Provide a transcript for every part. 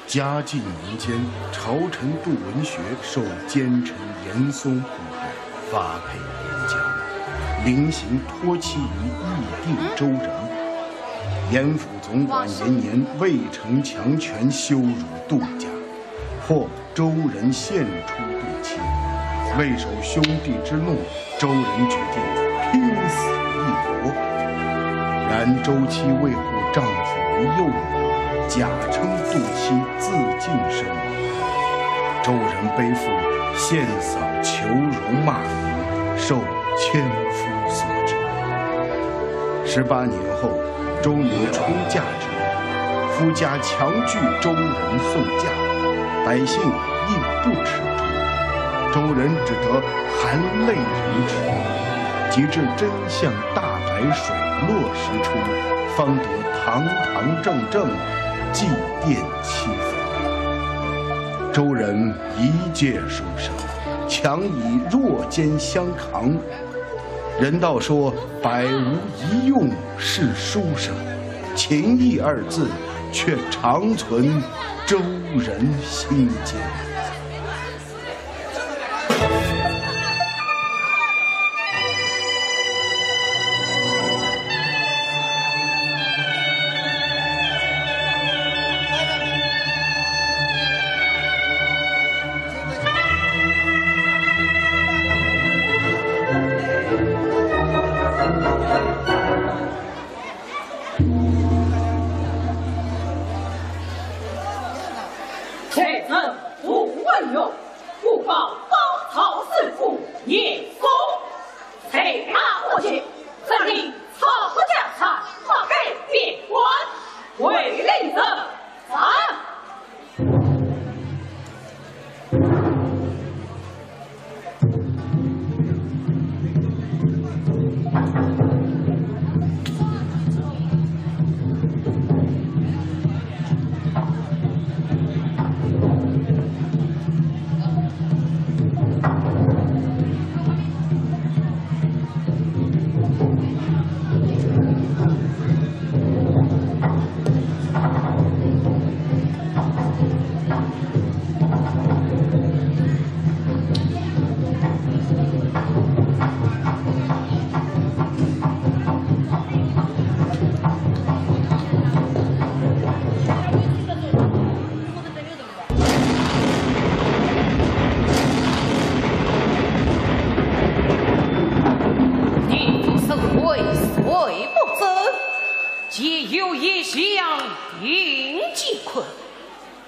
嘉靖年间，朝臣杜文学受奸臣严嵩迫害，发配边疆，临行托期于义定州人。严府总管延年未逞强权，羞辱杜家，或周人献出杜妻。为守兄弟之怒，周人决定拼死一搏。然周妻为护丈夫为幼女，假称杜妻自尽身亡。周人背负献嫂求荣骂名，受千夫所指。18年后，周有出嫁之日，夫家强拒周人送嫁，百姓亦不耻周。周人只得含泪忍止，及至真相大白水落石出，方得堂堂正正祭奠妻坟。周人一介书生，强以弱奸相扛。人道说百无一用是书生，情义二字却长存周人心间。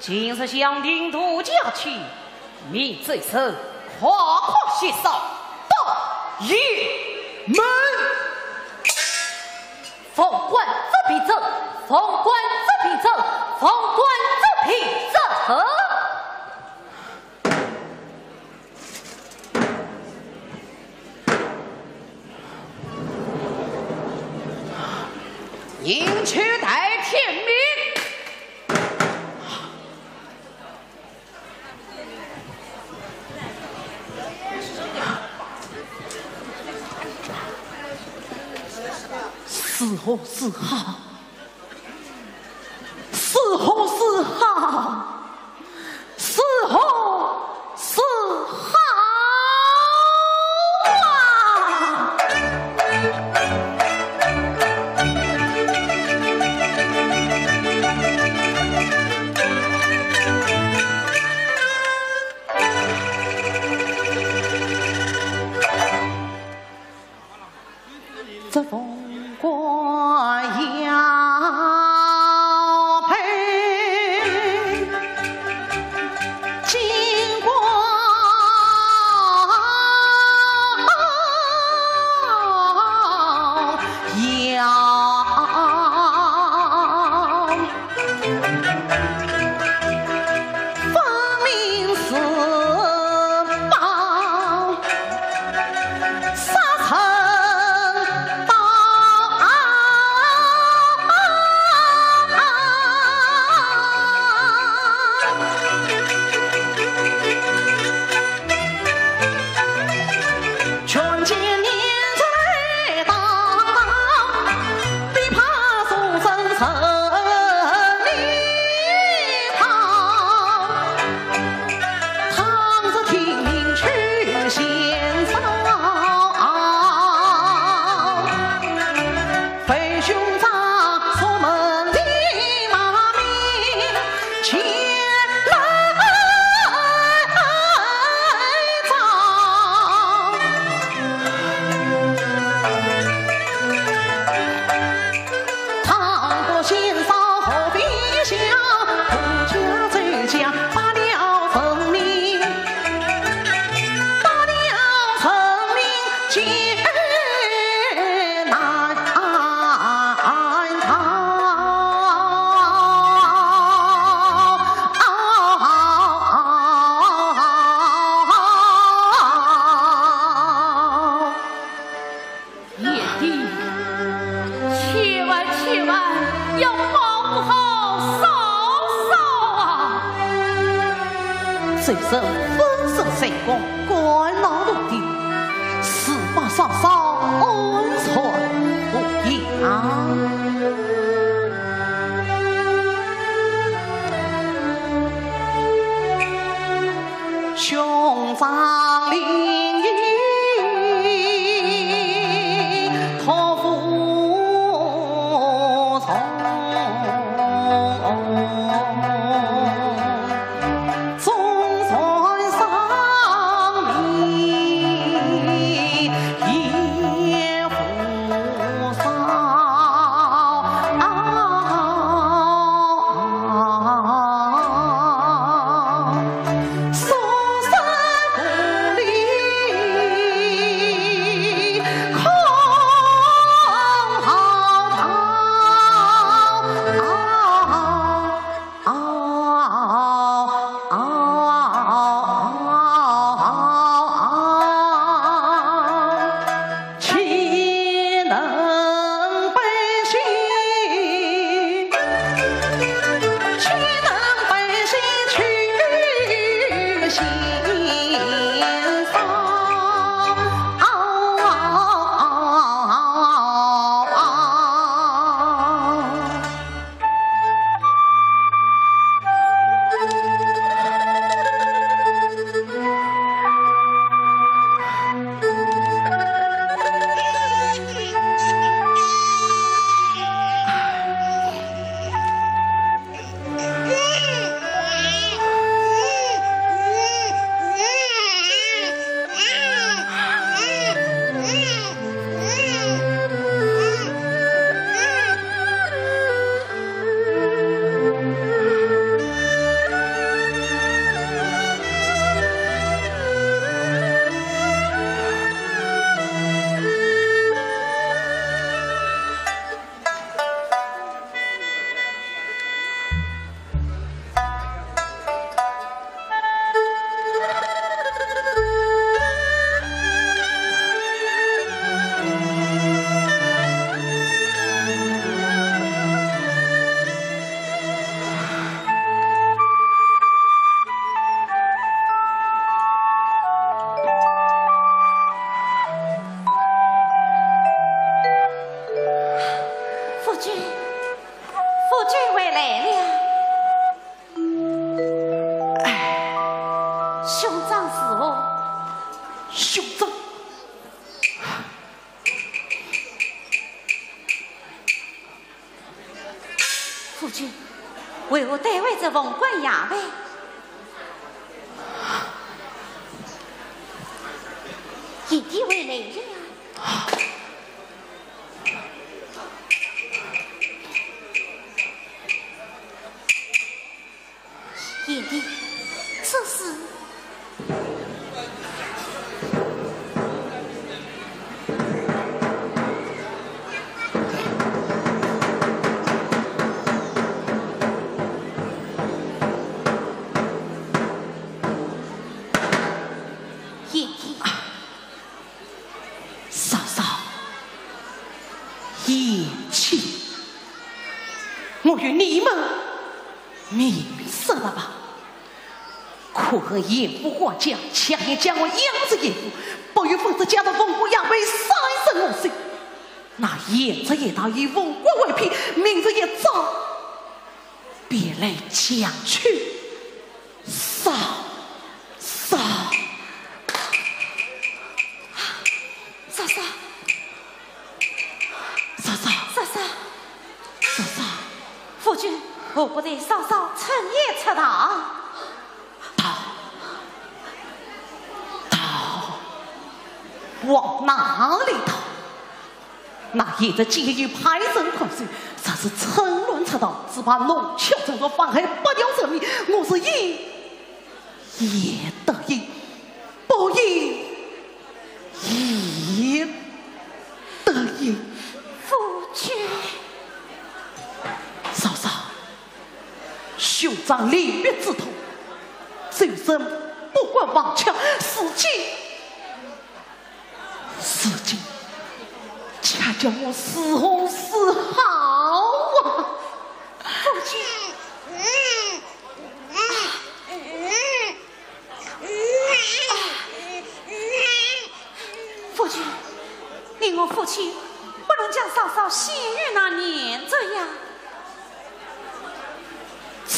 今日向领度假去，你这身夸夸携手到辕门。奉官则必正，奉官则必正，奉官则必正。您去待天明。是好是好，是好是好，是好是好啊！这风过呀。虽身分身神功，怪老奴的18嫂嫂恩存不扬。兄长领衣，托付从。夫君，为我代为这凤冠衙尉。一弟为来了。一弟，此事。我与你们明示了吧？可恨严父过江，强行将我养着严父，不与奉旨加到凤国衙尉杀生我心。那严着也道以凤国为聘，明着也早，别来将去，嫂嫂，嫂嫂，嫂嫂，嫂嫂，嫂嫂。夫君，我不得嫂嫂趁夜出逃。逃往哪里逃？那也在今日派人困守，这是趁乱出逃，只怕弄巧成拙，妨害不掉人命。我是义也得义，不义也得义。夫君。嫂嫂，兄长离别之痛，就生不管王强，死尽，恰叫我死后死好啊！夫君，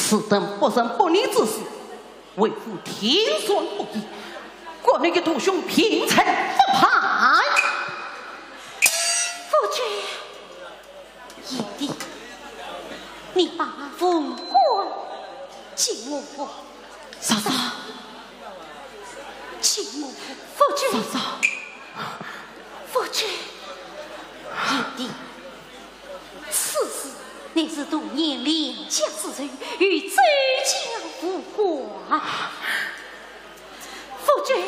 此等不仁不义之事，为父天算不义，国内的徒兄平城不派。夫君，义弟，你把凤冠请我，嫂嫂，请我，夫君，嫂嫂，夫君，义弟，此事乃是多年两家之仇，与周家无关。夫君，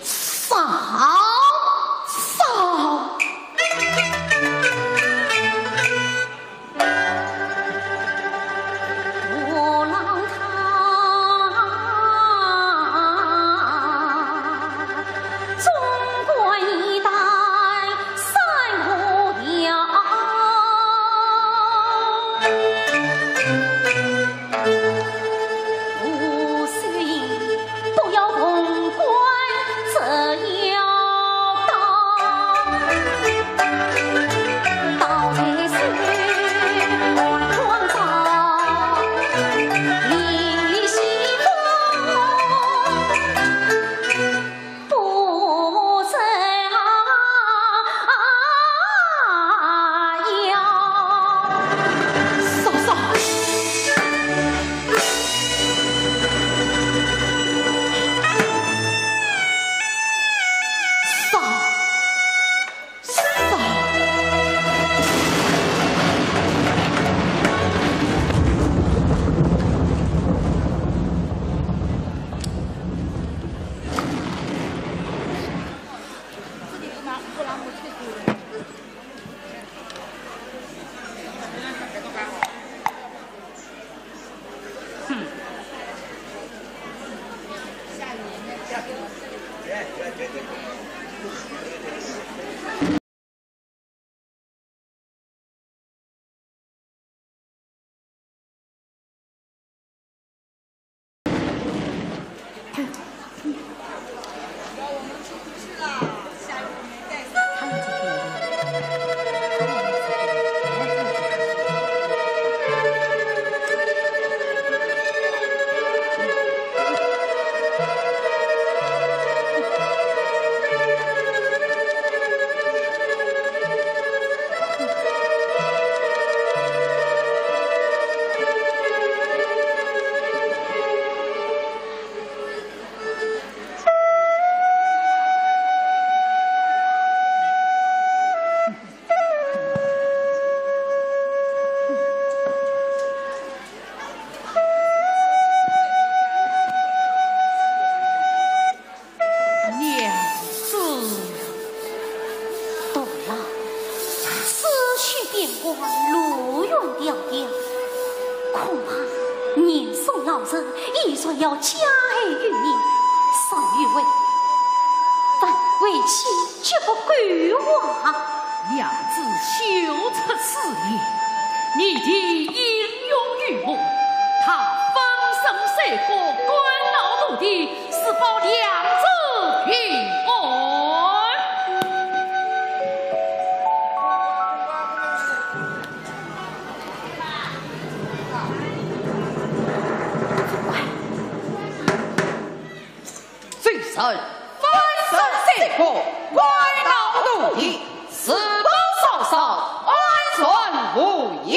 嫂嫂。要加害于你，少于为，凡为妻绝不敢话。娘子羞出此言，你弟英勇于我，他方生三国，官闹土地，是保两者平安。最神翻身三国，官闹土地，死多少少，安全无恙。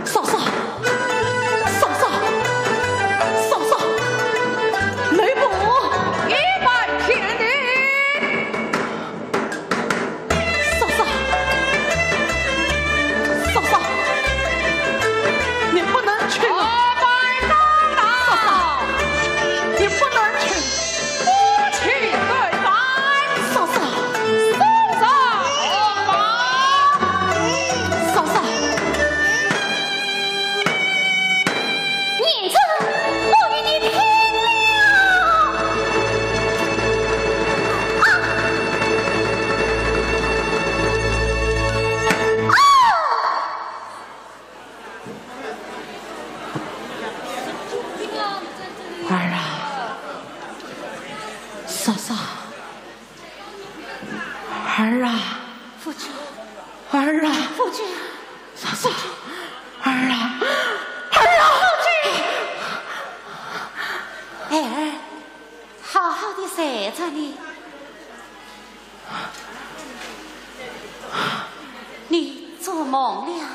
嫂嫂，嫂嫂，嫂嫂，雷母一拜天地。嫂嫂，嫂嫂，你不能去了。儿啊，嫂嫂，儿啊，夫君，儿啊，夫君，嫂嫂，儿啊，儿儿，好好的睡着呢。你做梦了？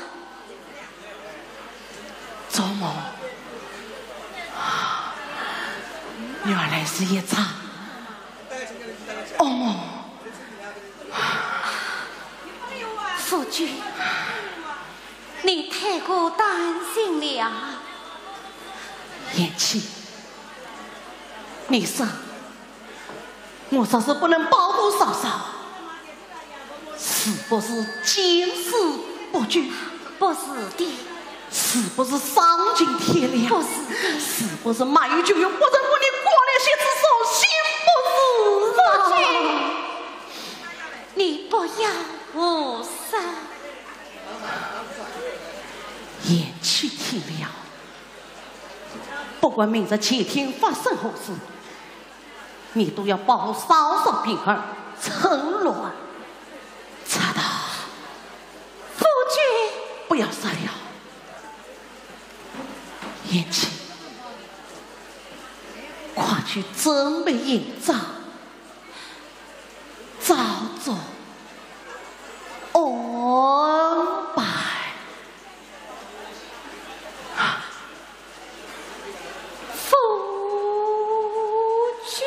做梦，原来是一场噩梦。夫君，你太过担心了。言妻，你说我说是不能保护嫂嫂，是不是见死不救？不是的，是不是丧尽天良？不是的，是不是卖酒又不能为你过了些之手？心不是啊！夫君，你不要无声。言去听了，不管明日前天发生何事，你都要保护嫂嫂平安，趁乱查到。夫君，不要杀了，言妻，快去准备营帐，早做安排。夫君。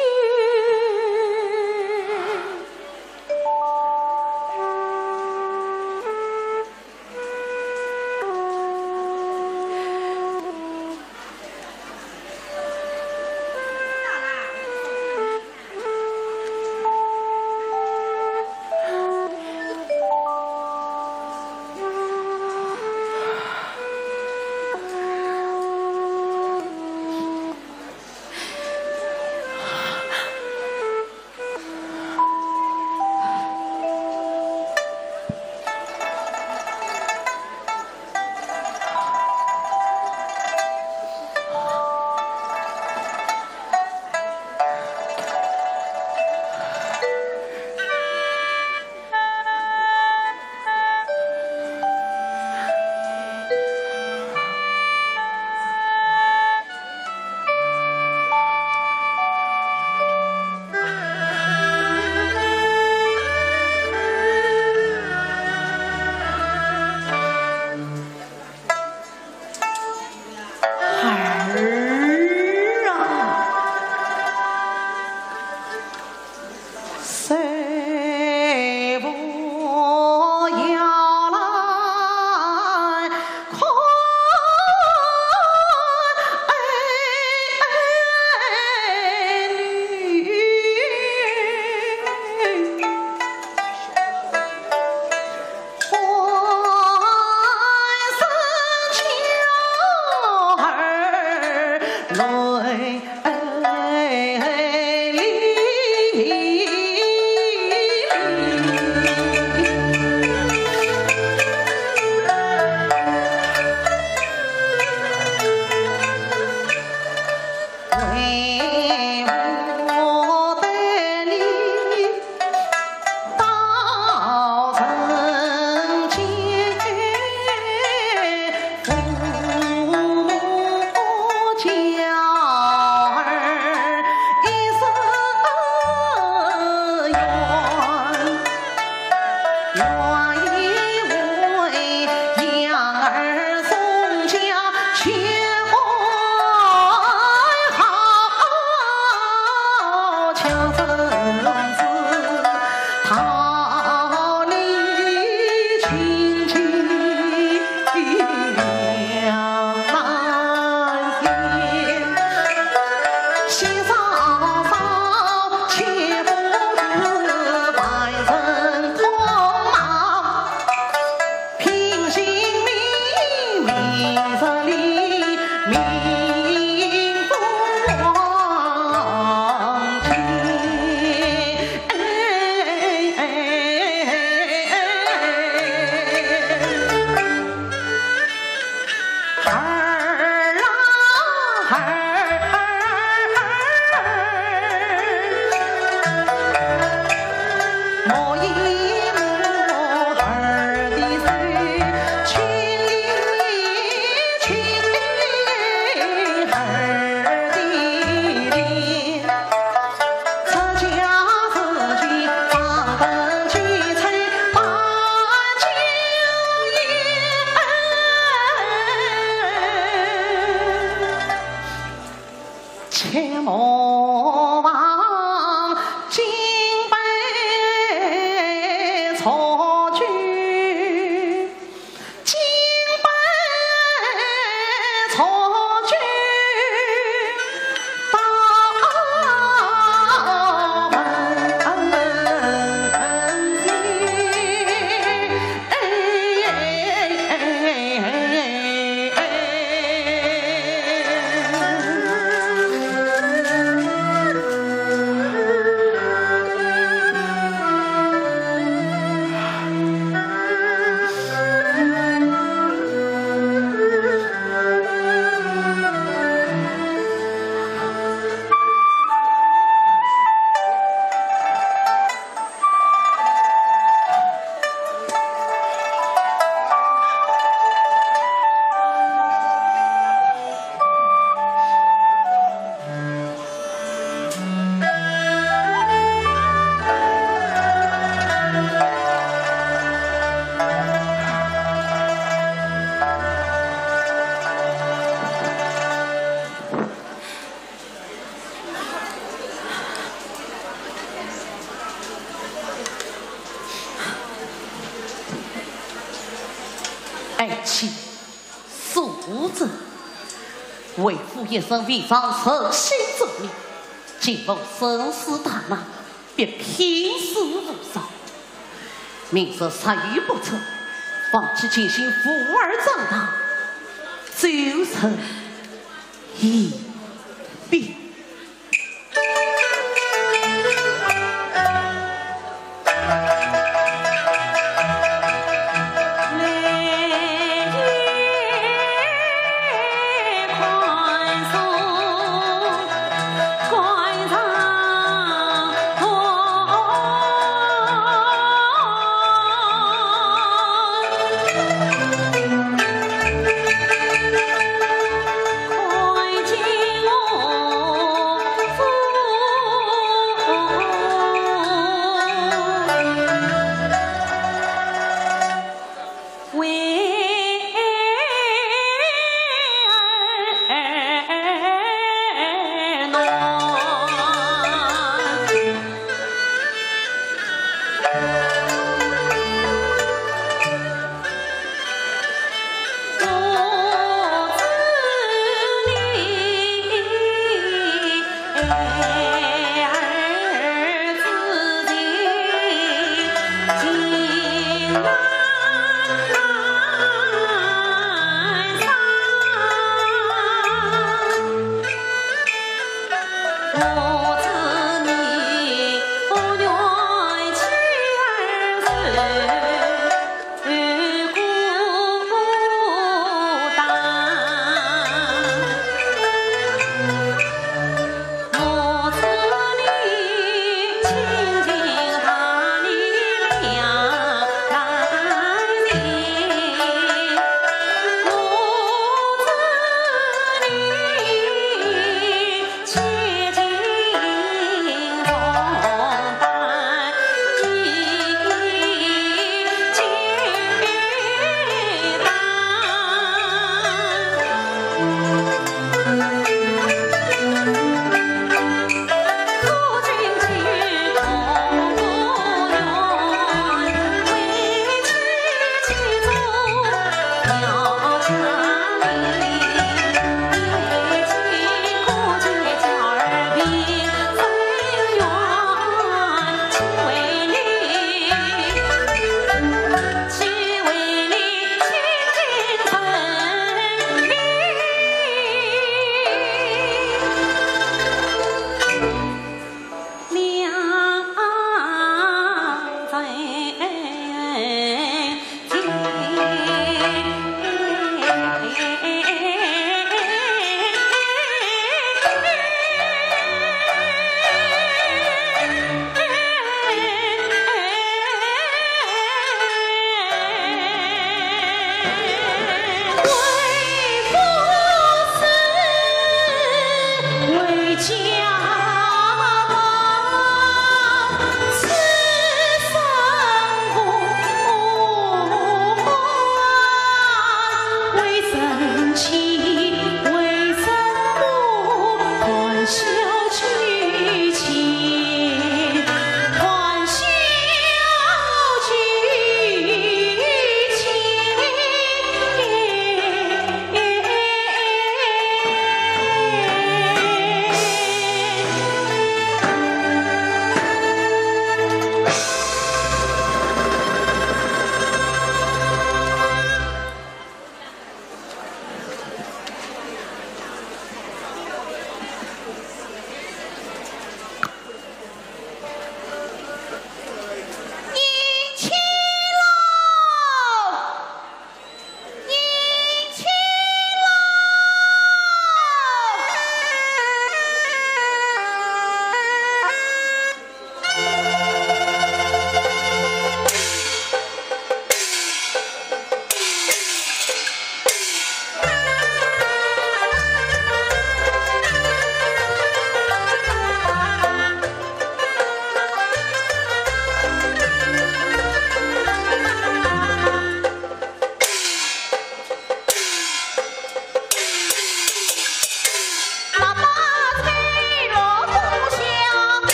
且莫忘金杯错举，金杯错举。爱妻素贞，为父一生违反诚信之命，今逢生死大难，便拼死无伤。明日杀鱼不成，放弃进行父儿长大，就成一笔。快进我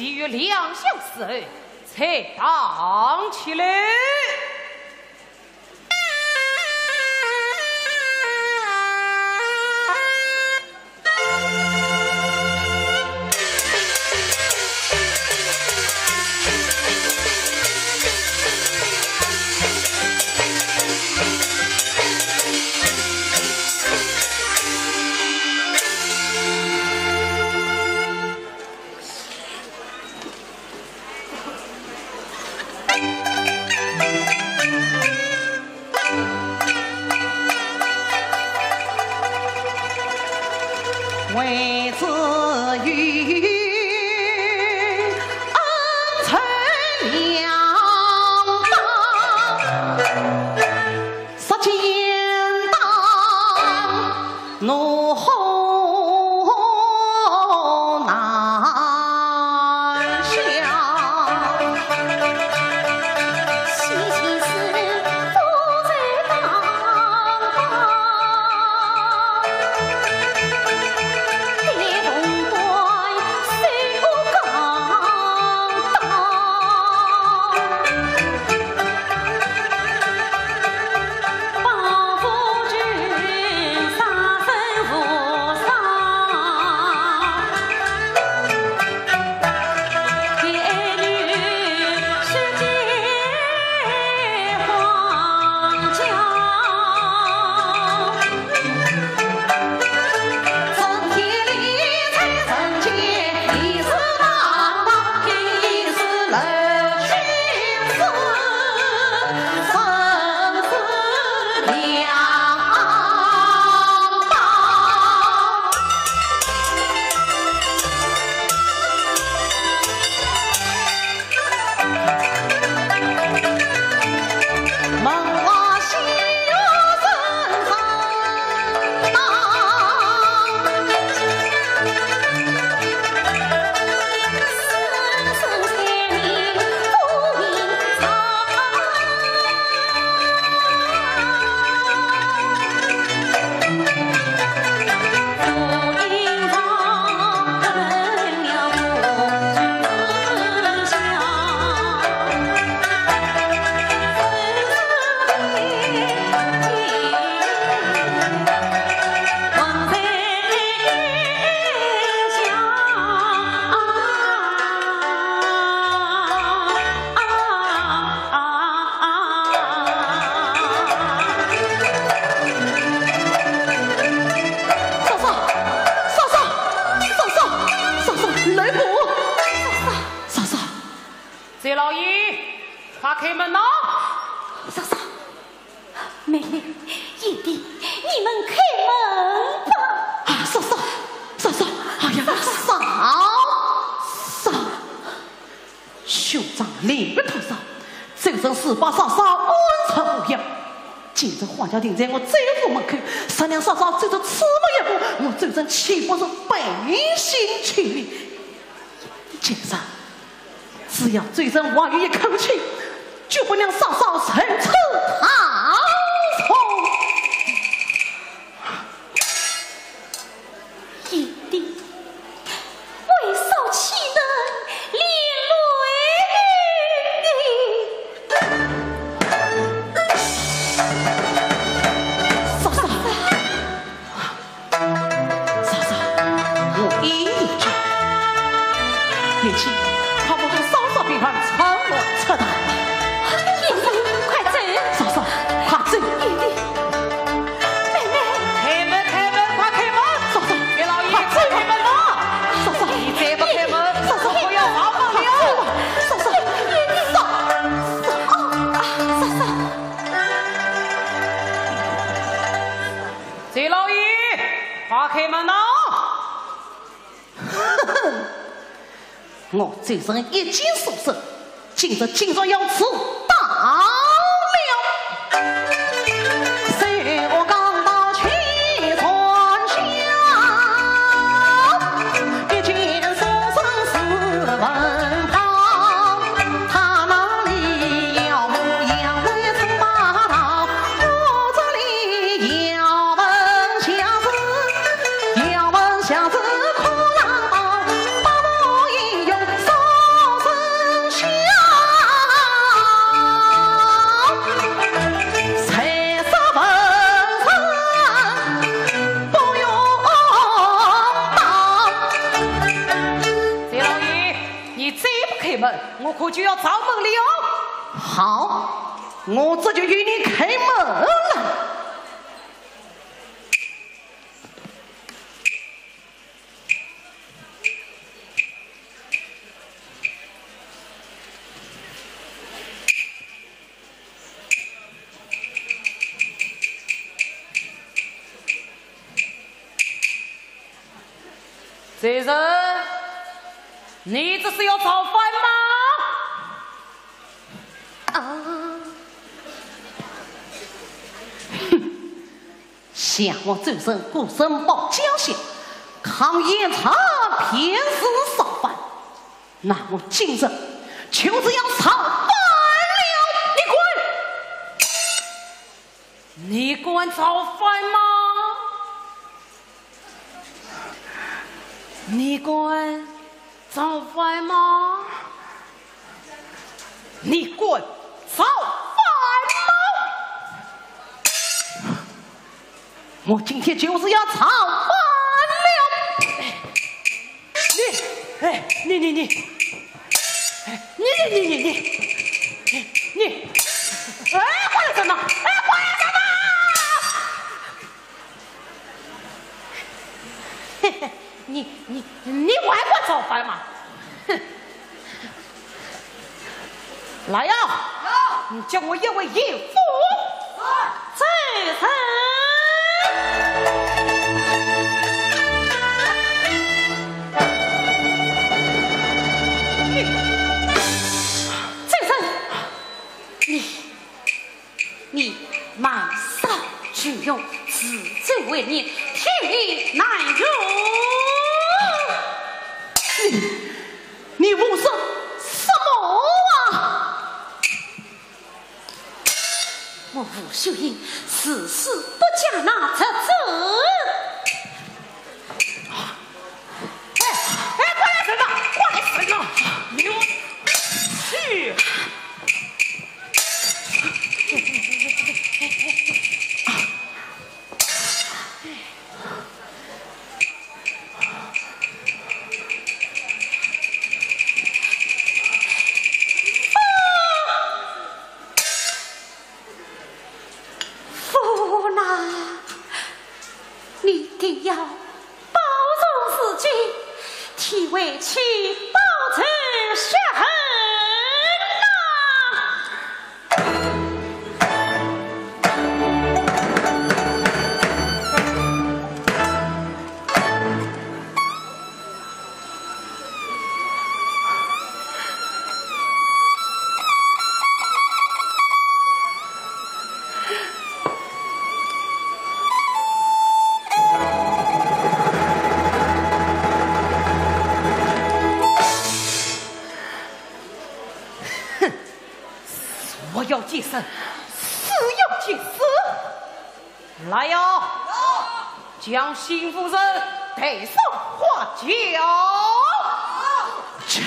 其余两相四儿，才当起来。为子与恩仇两当，杀奸当怒吼难消。西岐是不在当当。贼老爷，快开门呐！嫂嫂，妹妹，爷弟，你们开门吧！啊，嫂嫂，哎呀，嫂，兄长脸不头上，这身四把嫂嫂安成模样。今日花轿停在我丈夫门口，三娘嫂嫂走着此门一步，我这身岂不是背信弃义？今日只要这身话语一口气，就不让嫂嫂层出逃脱。爷弟，为嫂岂能连嫂嫂，我一言句，年轻。别看苍我扯淡，爷弟，快走！嫂嫂，快走！爷弟，妹妹，开门，快开门！嫂嫂，别老爷，快走！开门呐！嫂嫂，你再不开门，嫂嫂，我要好好的。嫂嫂，爷弟，嫂嫂，贼老爷，快开门呐！我这身一经所剩，今日今朝要此大了。谁我刚到七川下，一见所剩是文堂，他那里要我养为陈八道，我这里要问下子，可让到把我应用。人，我可就要造门了。好，我这就与你开门了。这人，你这是要造反吗？想我这人孤身保家乡，抗严查偏是造反，那我今日就是要造反了！你管造反吗？你管造反吗？你管造反吗？我今天就是要造反了！你，哎，过来什么？嘿嘿。你还管造反吗？哼！来呀！你叫我一位义父在身。在身，你满少举用，此罪为孽，替你难容。你无声什么啊？我吴秀英此事不加纳责责。过来人呐！你去！要保重自己，替委屈报仇雪恨要见生，死要见死。来呀，将新夫人带上花轿去。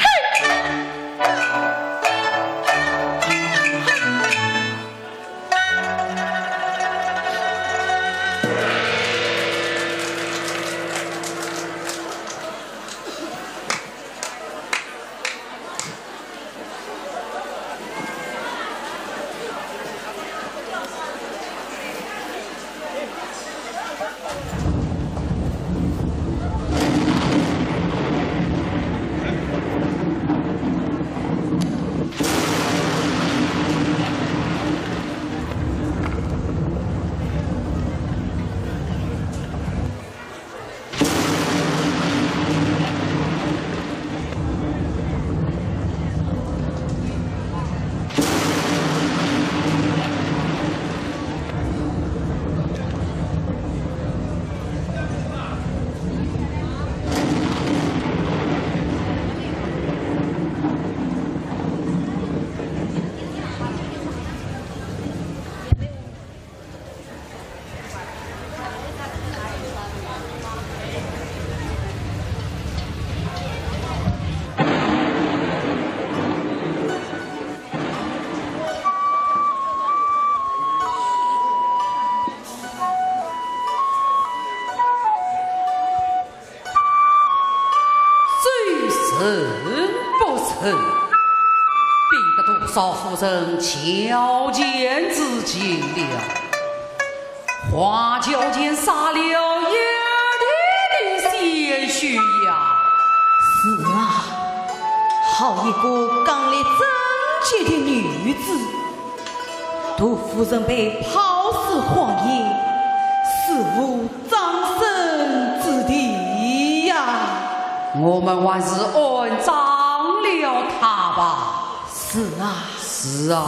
少夫人瞧见自己了，花轿间洒了一地的鲜血呀！是啊，好一个刚烈贞洁的女子，杜夫人被抛尸荒野，死无葬身之地呀！我们还是安葬了她吧。是啊，是啊。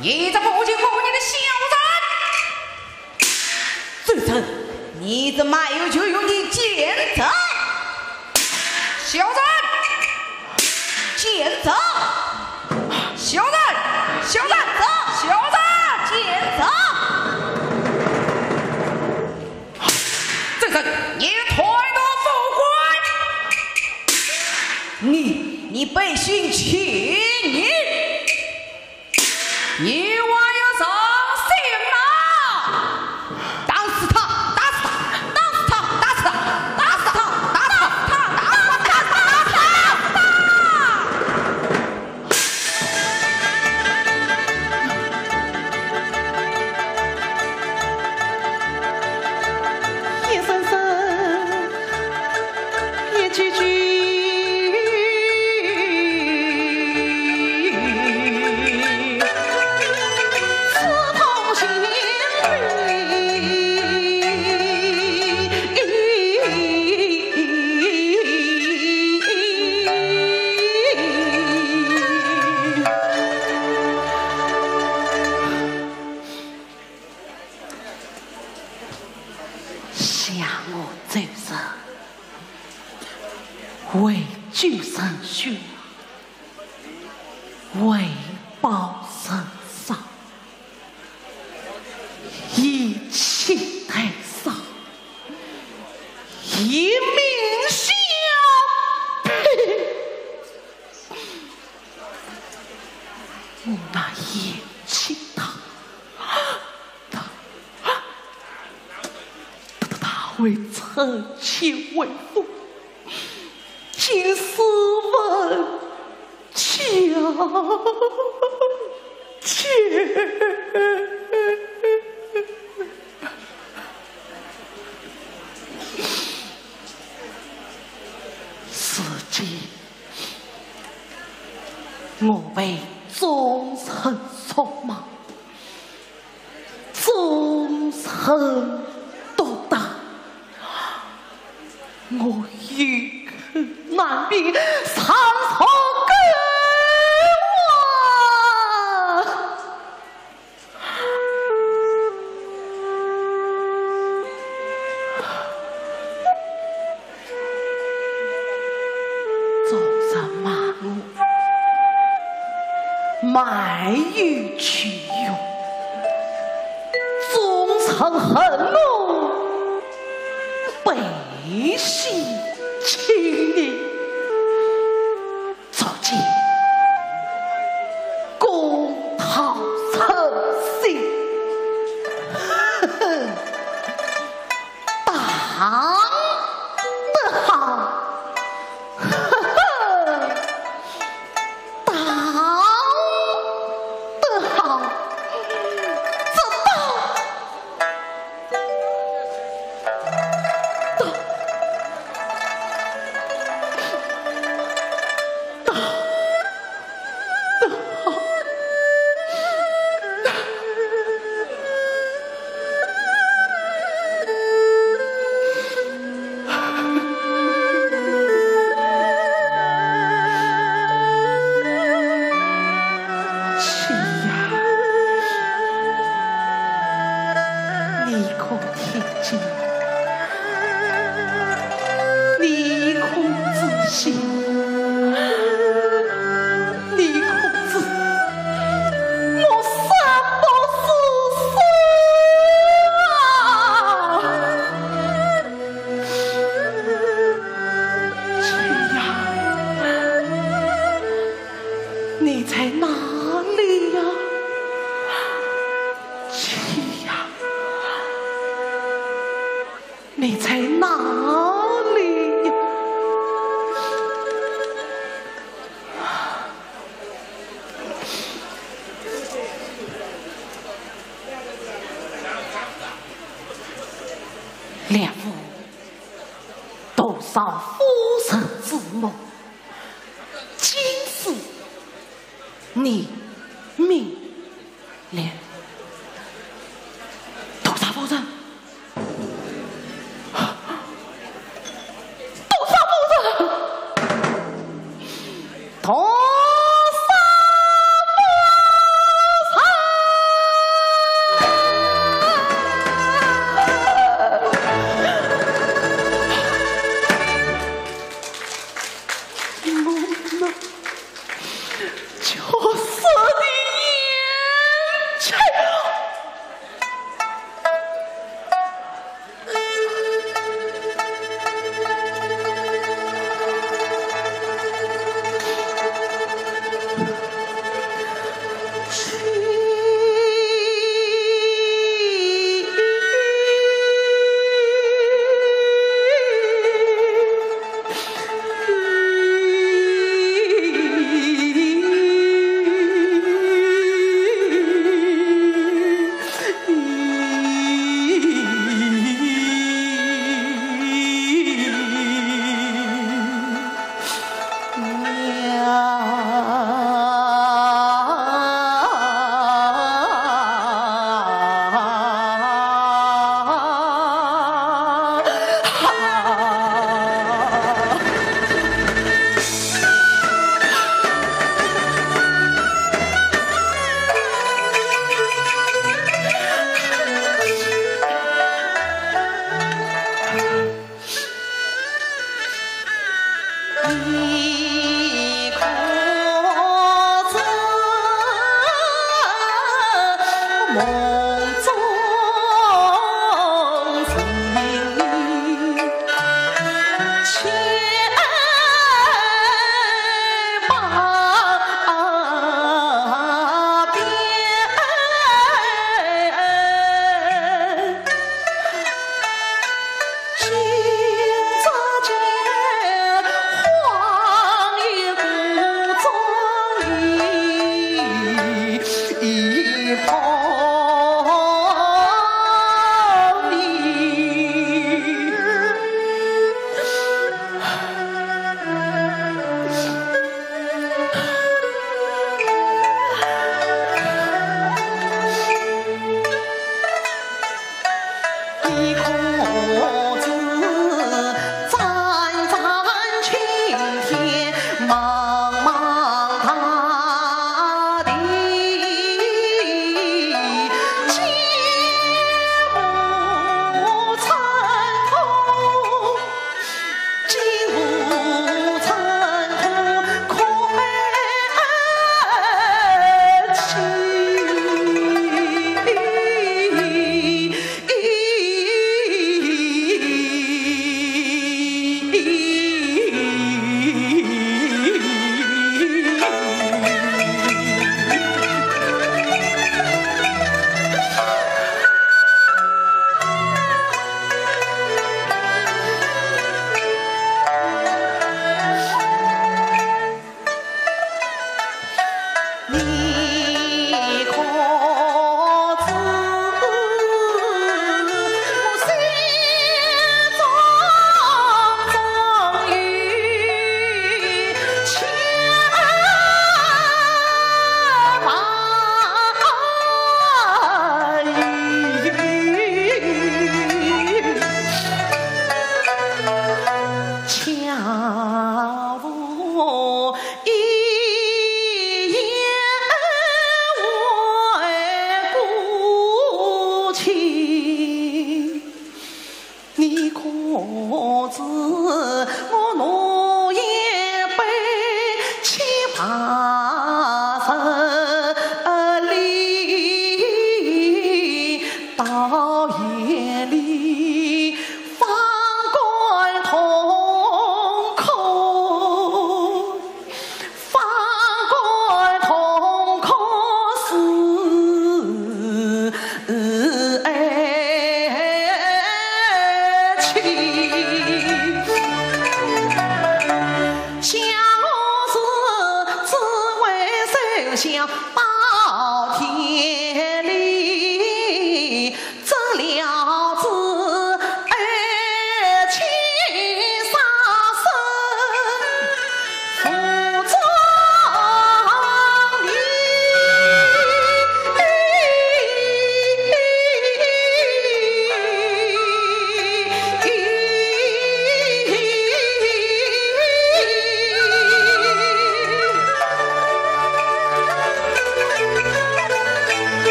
你这不敬不义的小人！罪臣，你这卖油就有你奸贼！小人，奸贼！小人，小人，小人，奸贼！罪臣，你退夺富贵！你背信弃义！你还要上刑吗？打死他！打死他！打死他！打死他！打死他！打死他！打死他！一声声，一句句。为救生血，为报身伤，一气太上，一命相配。我那眼睛他会趁其为父。今斯问强奸。自己，我被忠臣所骂，忠臣独大，我欲去难辨三错根卖于取用，忠臣恨我，背信亲逆，作奸公讨臣心，当得好。你在哪里呀，妻呀？你在哪里呀？恋父多少夫神之梦，今世你命连多少夫人？多少夫人？多少夫人？就是你眼前。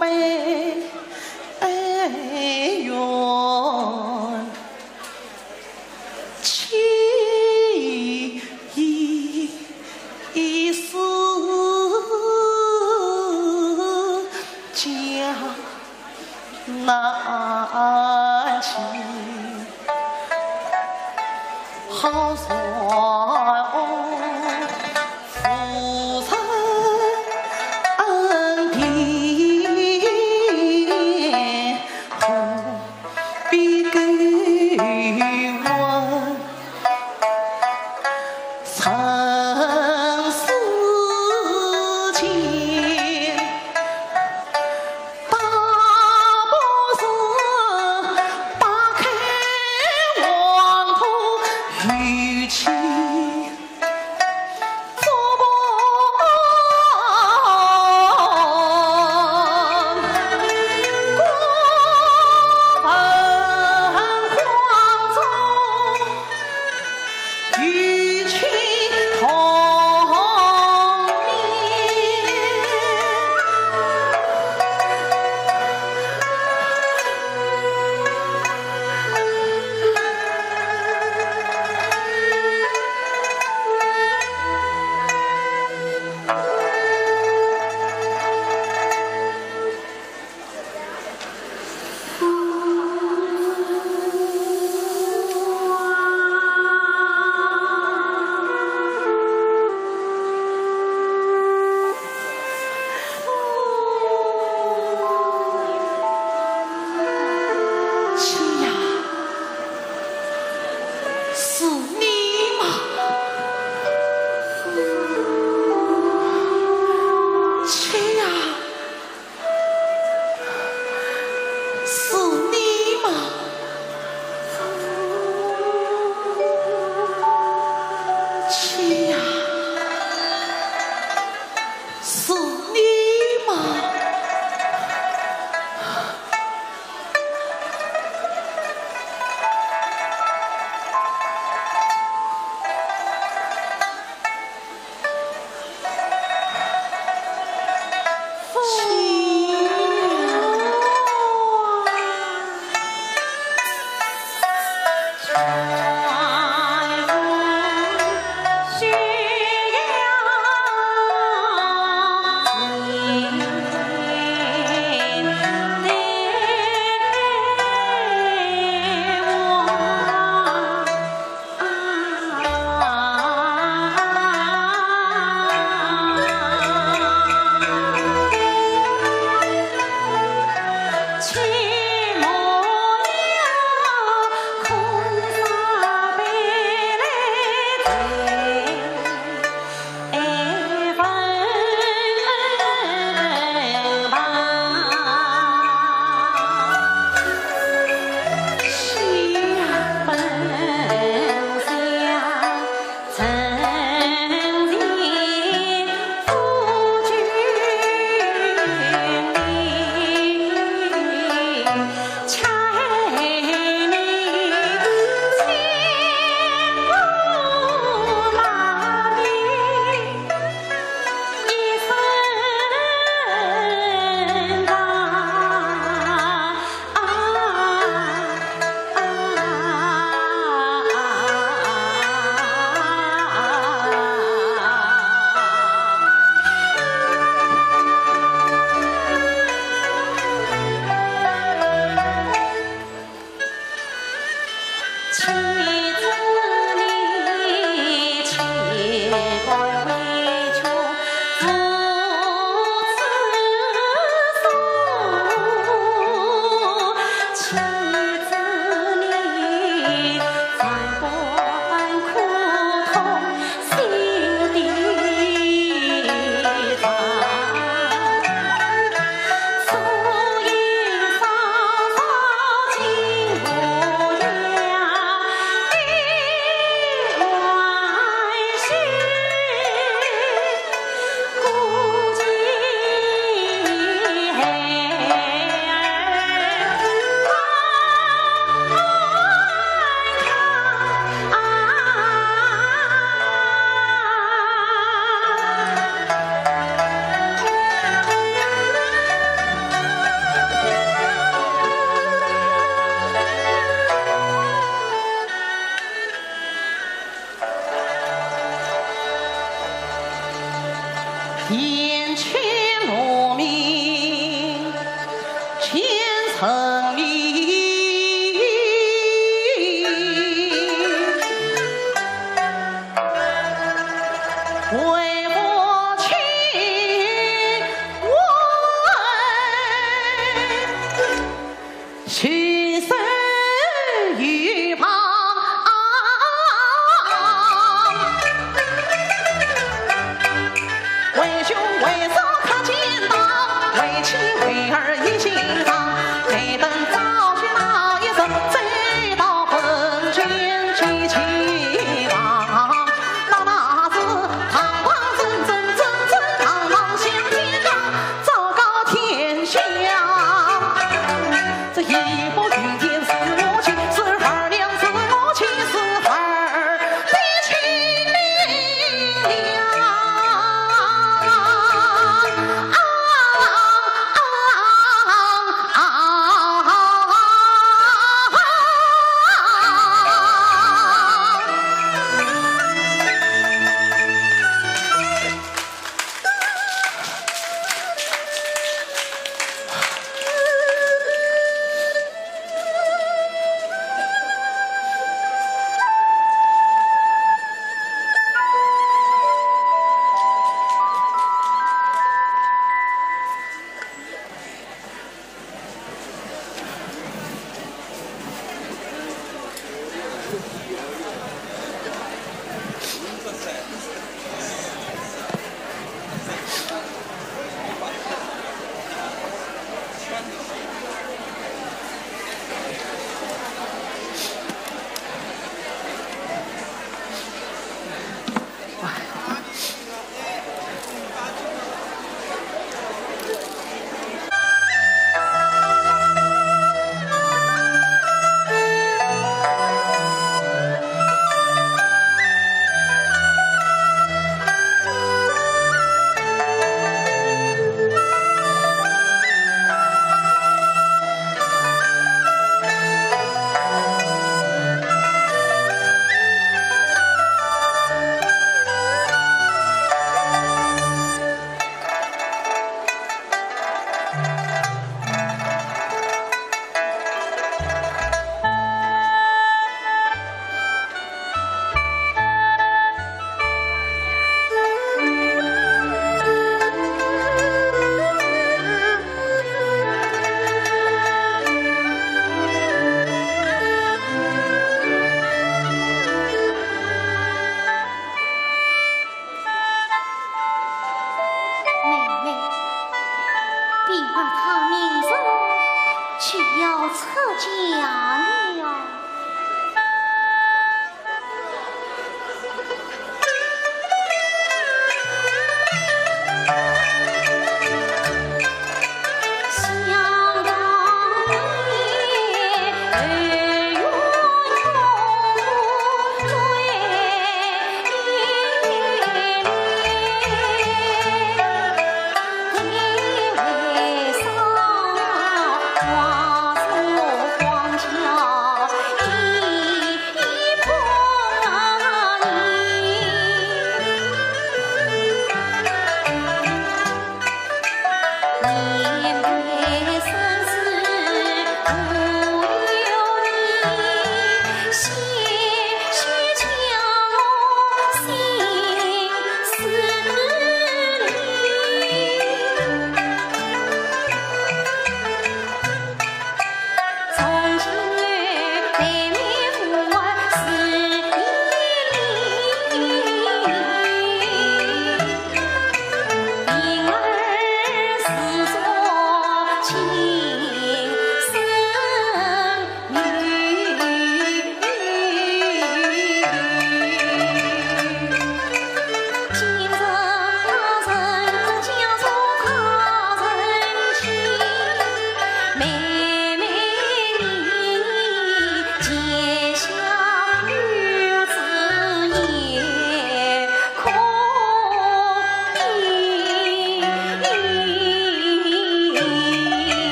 悲怨，情已死江南去，好算父亲恩典，何必敢问生死情？大不是扒开黄土与其成名。为父亲问，须生于旁。为兄为嫂可见到，为妻为儿一心伤。没等早学那一声，醉到昏君去期望。那子堂堂正正正正堂堂向天高，昭告天下。这一步遇见是我亲，是儿娘是我亲，是儿的亲娘。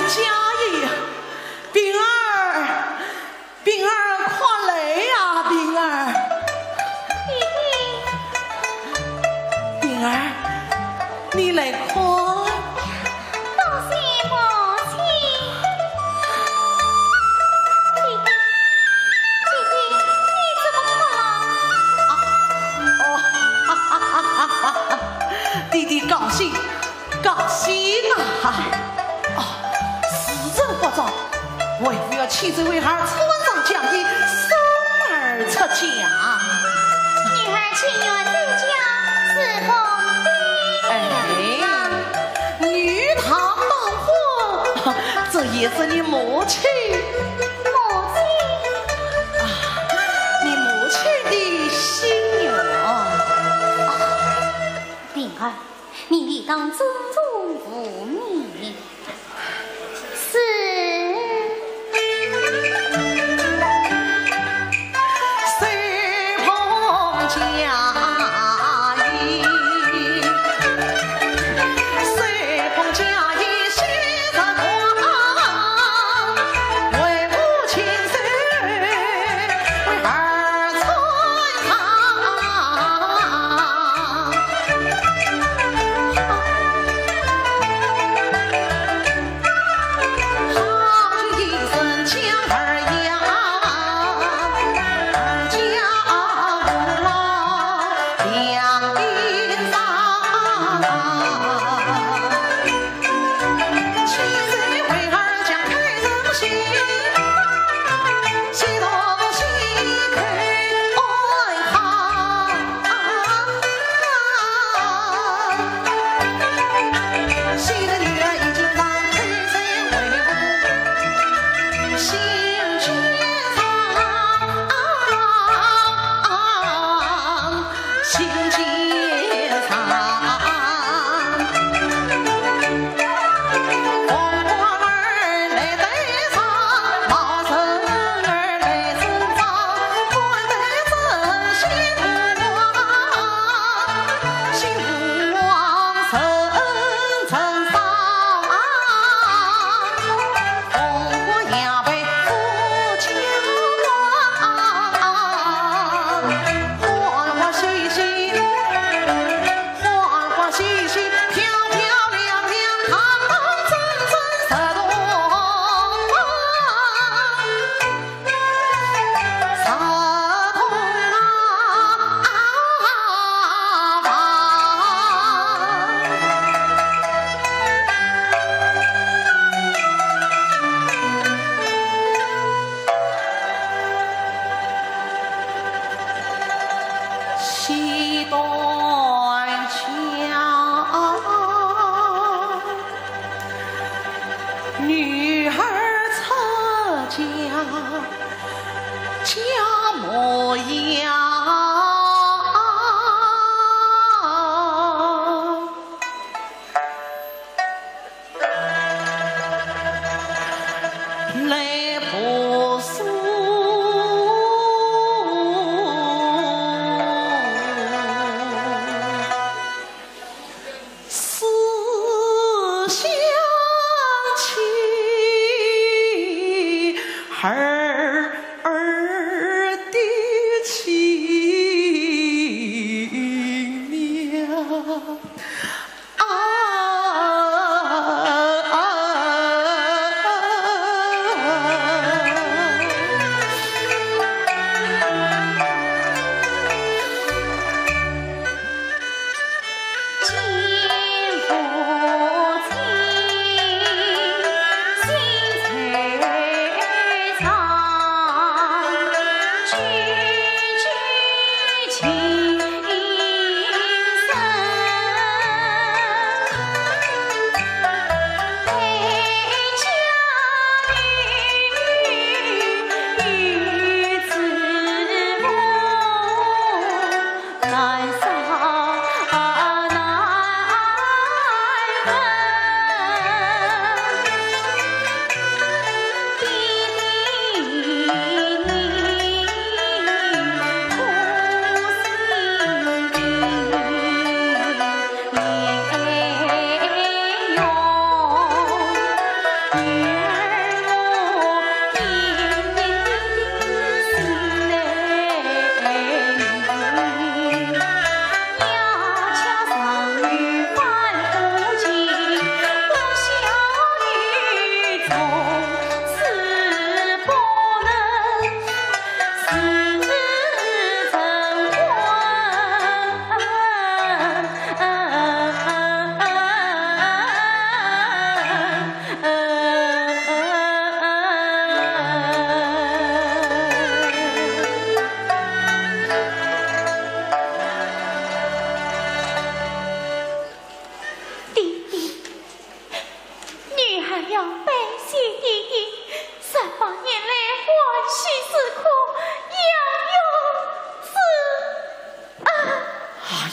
家义，冰儿，冰儿快来呀，冰儿，冰儿，你来快。弟弟高兴，高兴啊！哦，时辰不早，为父要骑着为孩穿上嫁衣，送儿出嫁。女儿情愿在家侍奉爹娘。女堂当婚，这也是你母亲。你母亲的心愿。灵儿，你理当尊重父命。是。随捧家衣，随捧家衣喜着光，为母亲生，为儿穿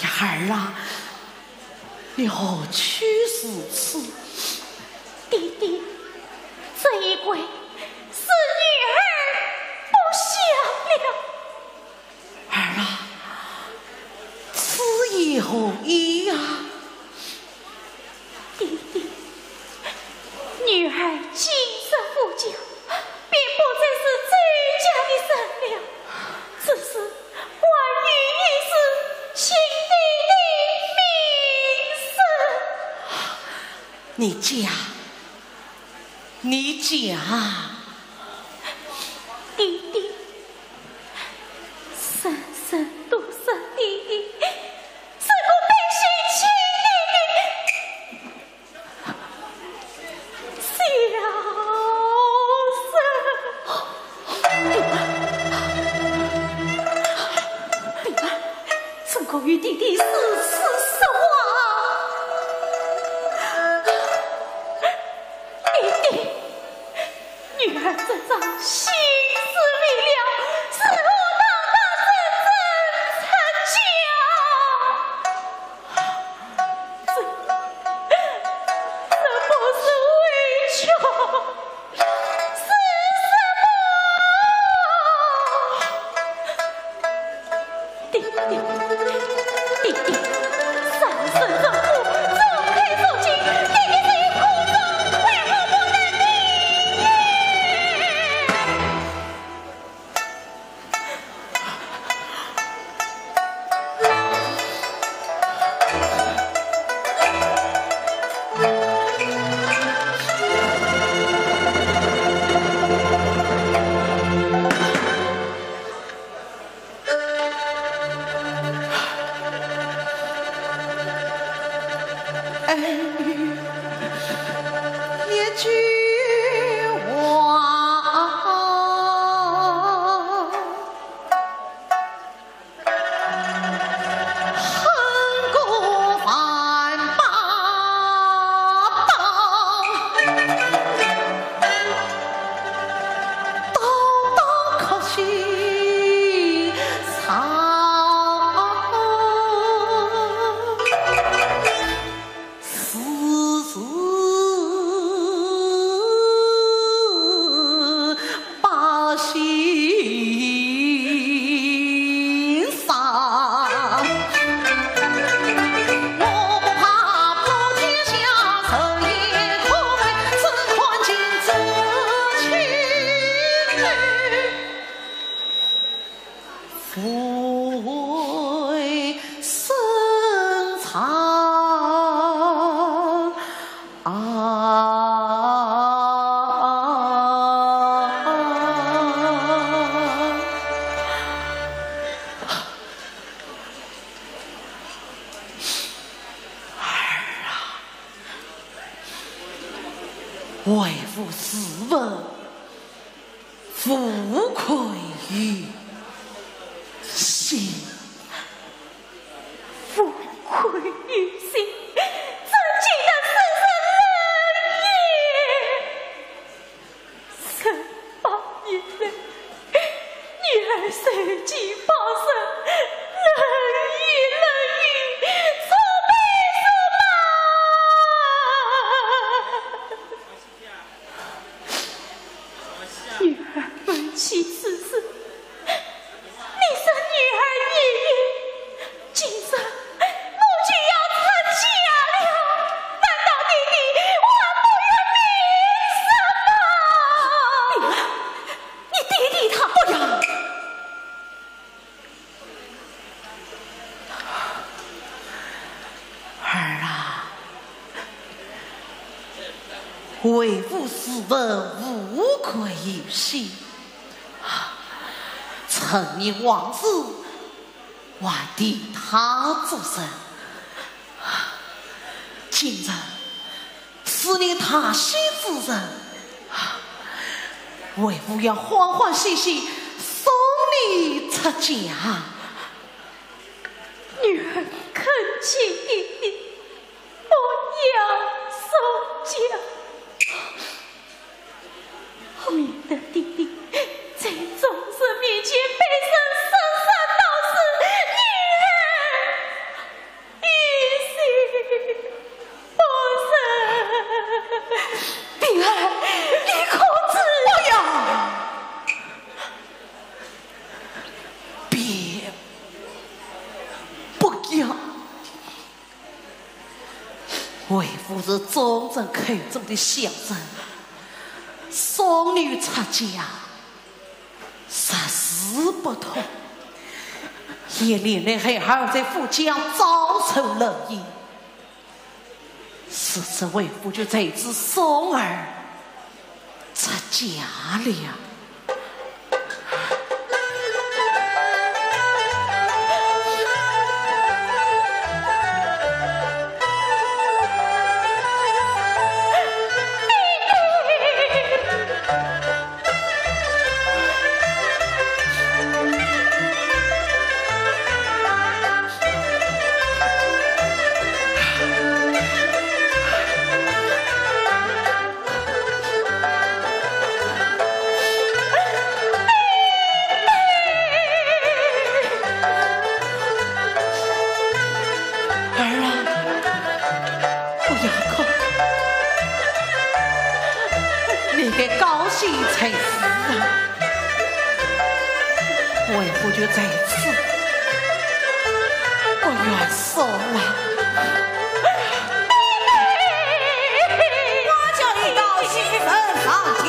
呀，儿啊，你何去是此？弟弟，这一回是女儿不想了。儿啊，此意何意呀？弟弟，女儿今生不久，并不再是这家的人了，只是还于一是心底的名声。你讲，弟弟，生生独生弟弟，是个百姓亲弟弟，小生。弟儿，曾公与弟弟是实话。弟弟，女儿这张心思未了，是我当他真成家。这不是委屈，是什么？弟弟，三生任务，总开受尽，弟弟这一苦衷，为何不能理解？儿女也绝望，恨过万把刀可惜藏。富贵深藏为父自问，富贵于心，富贵于心，真经的世人也。18年来，女儿受尽报生，人语，错悲说女儿为妻逝世，你生女儿一孕，今生母亲要成家了，难道弟弟还不要命什么？你弟弟他不要。儿啊，为父自问无愧于心，曾因往事还替他作甚，今日思念他心之人，为父要欢欢喜喜送你出家。女儿恳请弟弟不要送家，免得弟弟在众生面前被人深深道是女儿为夫是忠正口中的象征，双女出嫁，实事不同。也连累孩儿在府家遭受冷意，此次为夫就这只松儿出嫁了。才是啊！为夫就这次不愿说了。我叫你到西门上家。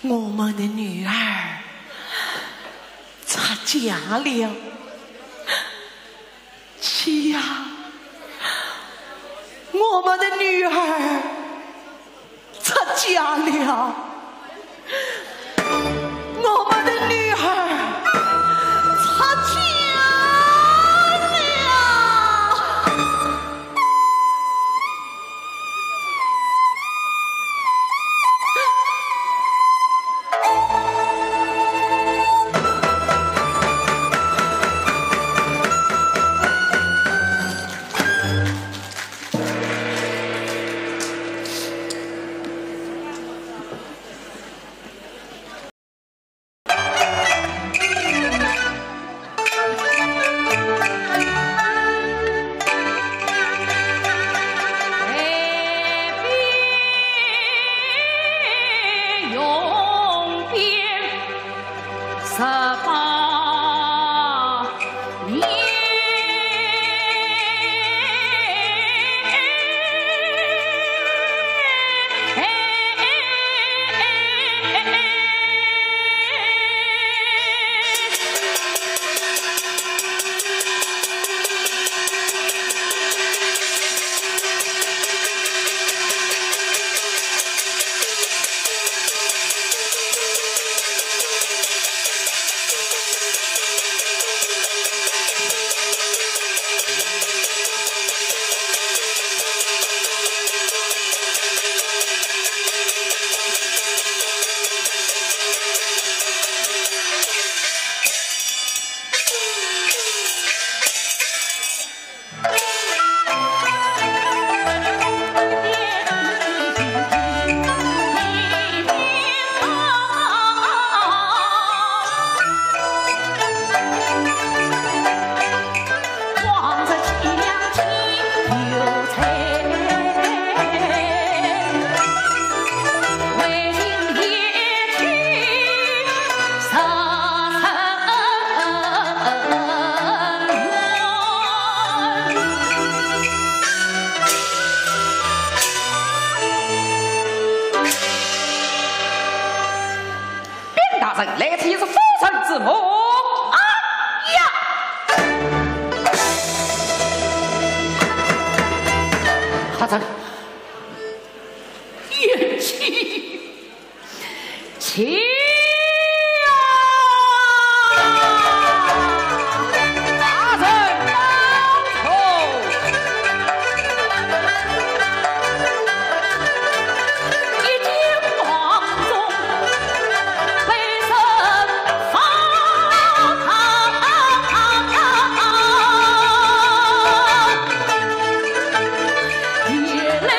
我们的女儿出嫁了，妻呀，我们的女儿出嫁了，我们的女儿出嫁了。来提是夫人之母啊呀！他这冤妻妻也来。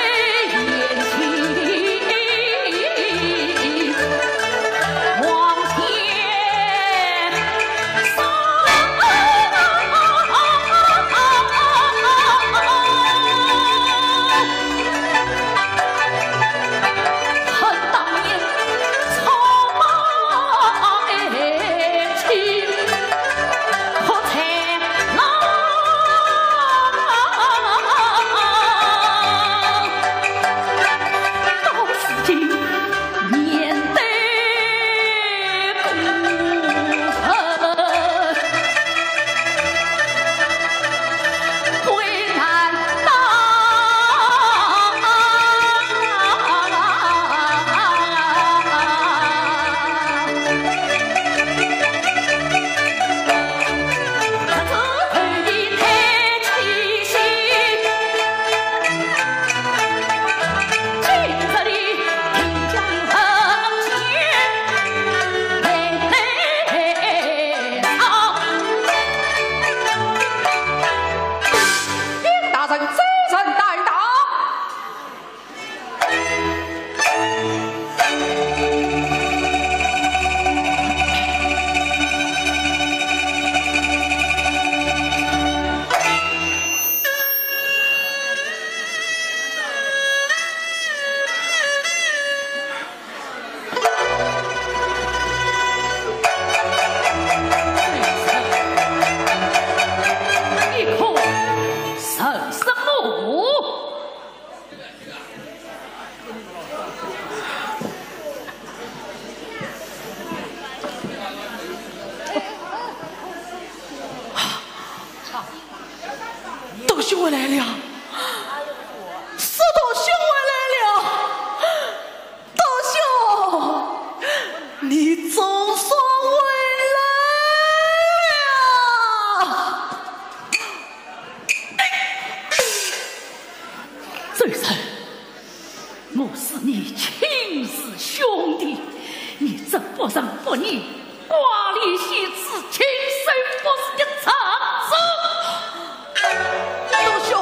虽然我是你亲师兄弟，你怎不仁不义，挂里挟持，亲手不是的长子？陆兄。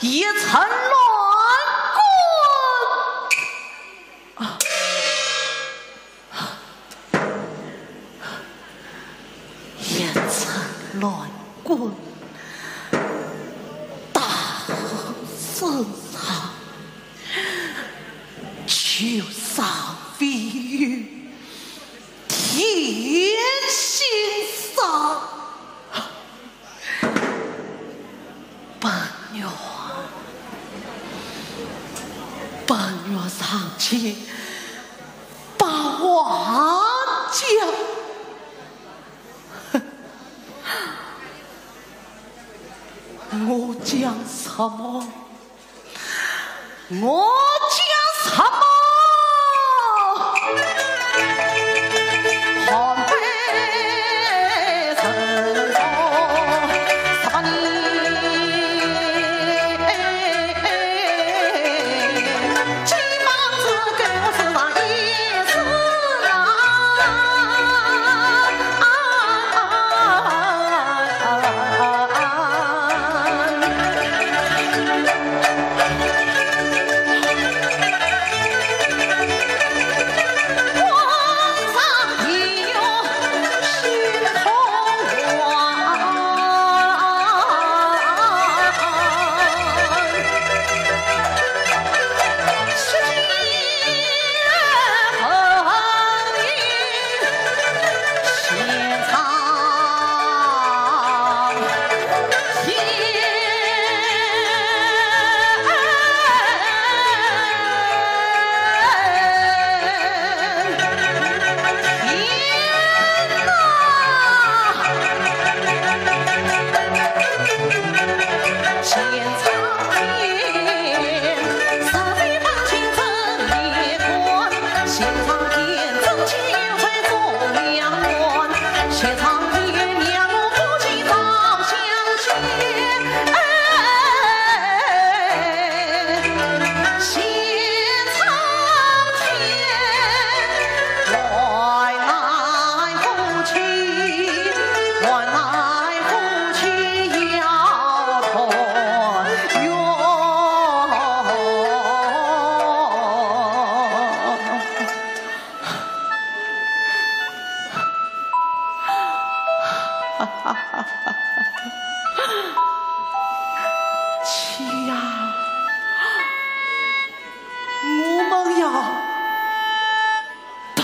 一层乱棍，一层乱棍，大圣上，秋上飞于天心上。本月上去把王将，我讲什么？我讲什么？寒杯沉坐10年。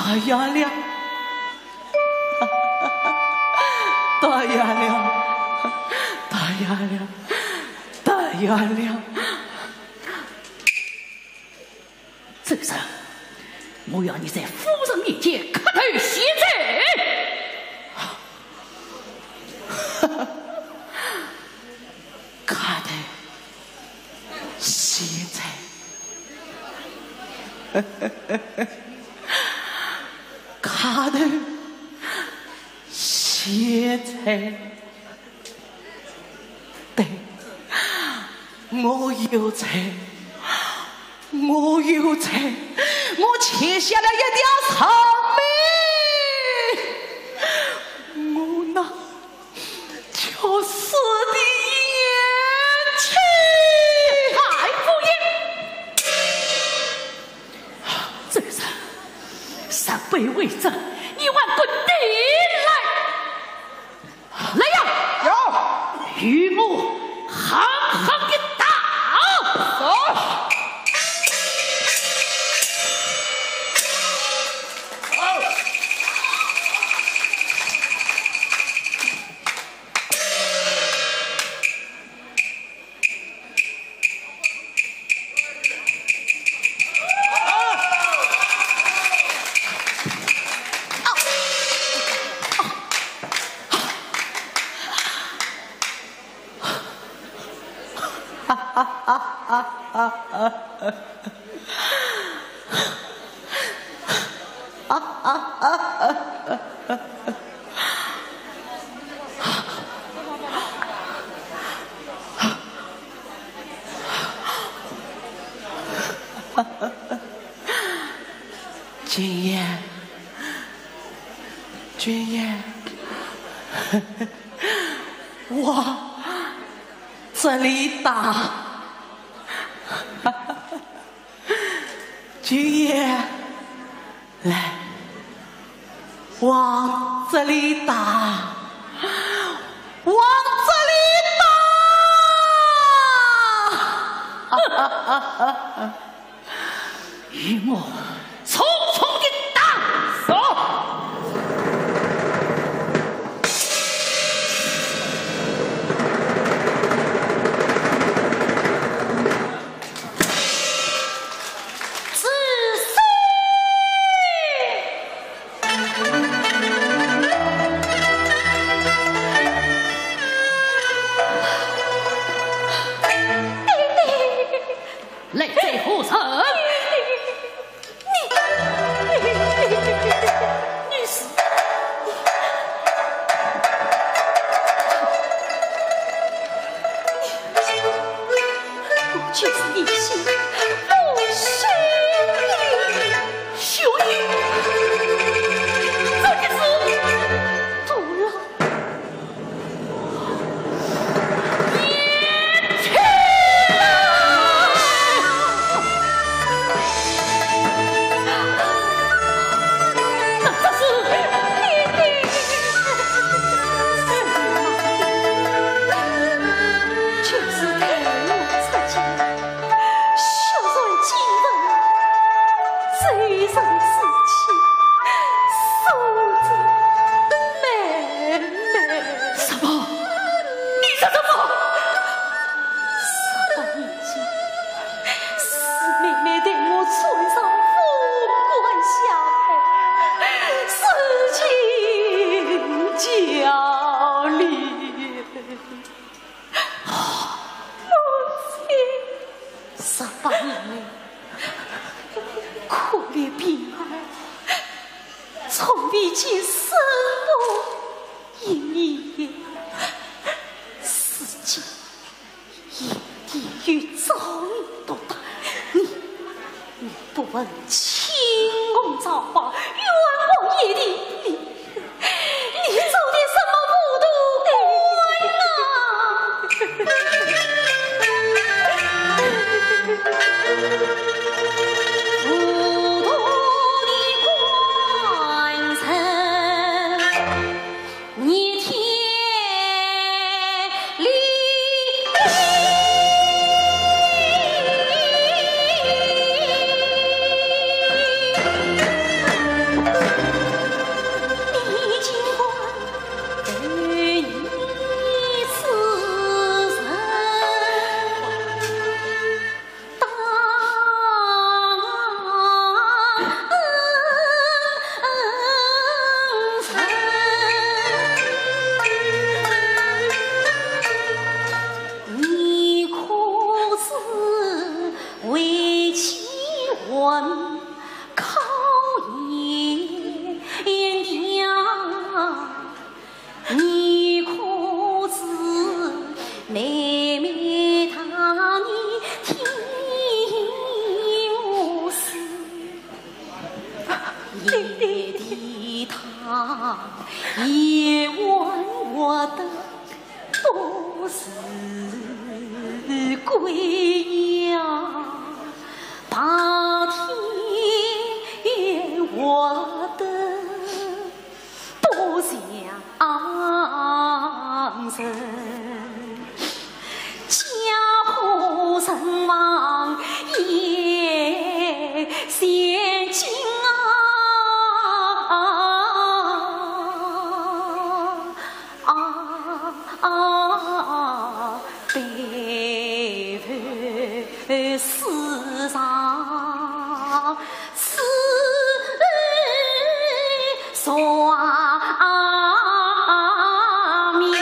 大月亮，大月亮，大月亮，大月亮。周生，我要你在夫人面前磕头谢罪。磕头谢罪。磕头谢罪。对，我有罪，我有罪，我欠下了一条长命，我那就死的冤气。太夫人，周生，上辈为证，你还滚地来！来呀！有，与我狠狠的打！走。君言，君言，我这里打，君言，来，往这里打，往这里打，与我匆匆的打！走。来在何城？女士，我却是你心不虚意，秀英，这件事徒劳。从你起生我因你四季因地狱中毒大，你不问青红皂白，冤枉一地，你走的什么糊涂官呐！夜的他也问我的不是归呀，白天也我的不相认，家破人亡也嫌亲对世上是双面。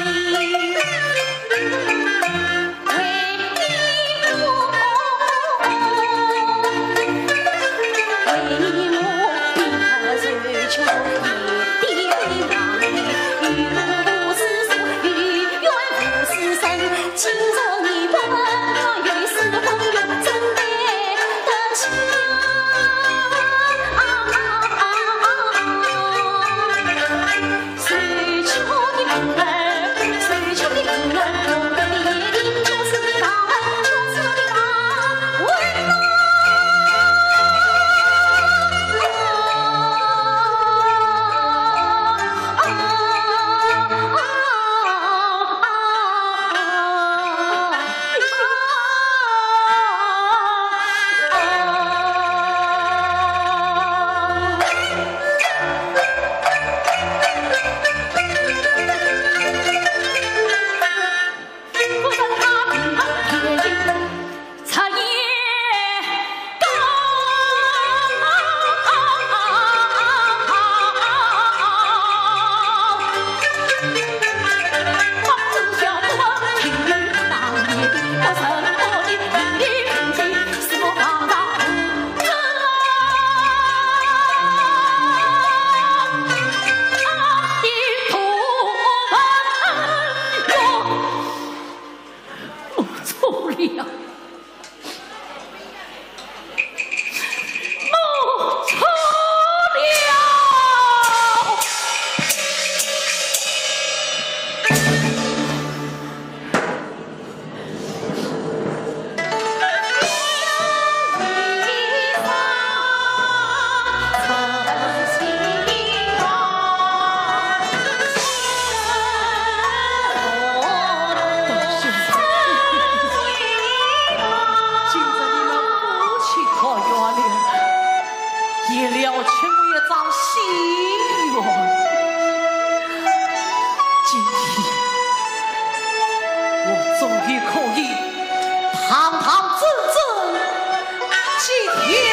终于可以堂堂正正祭天。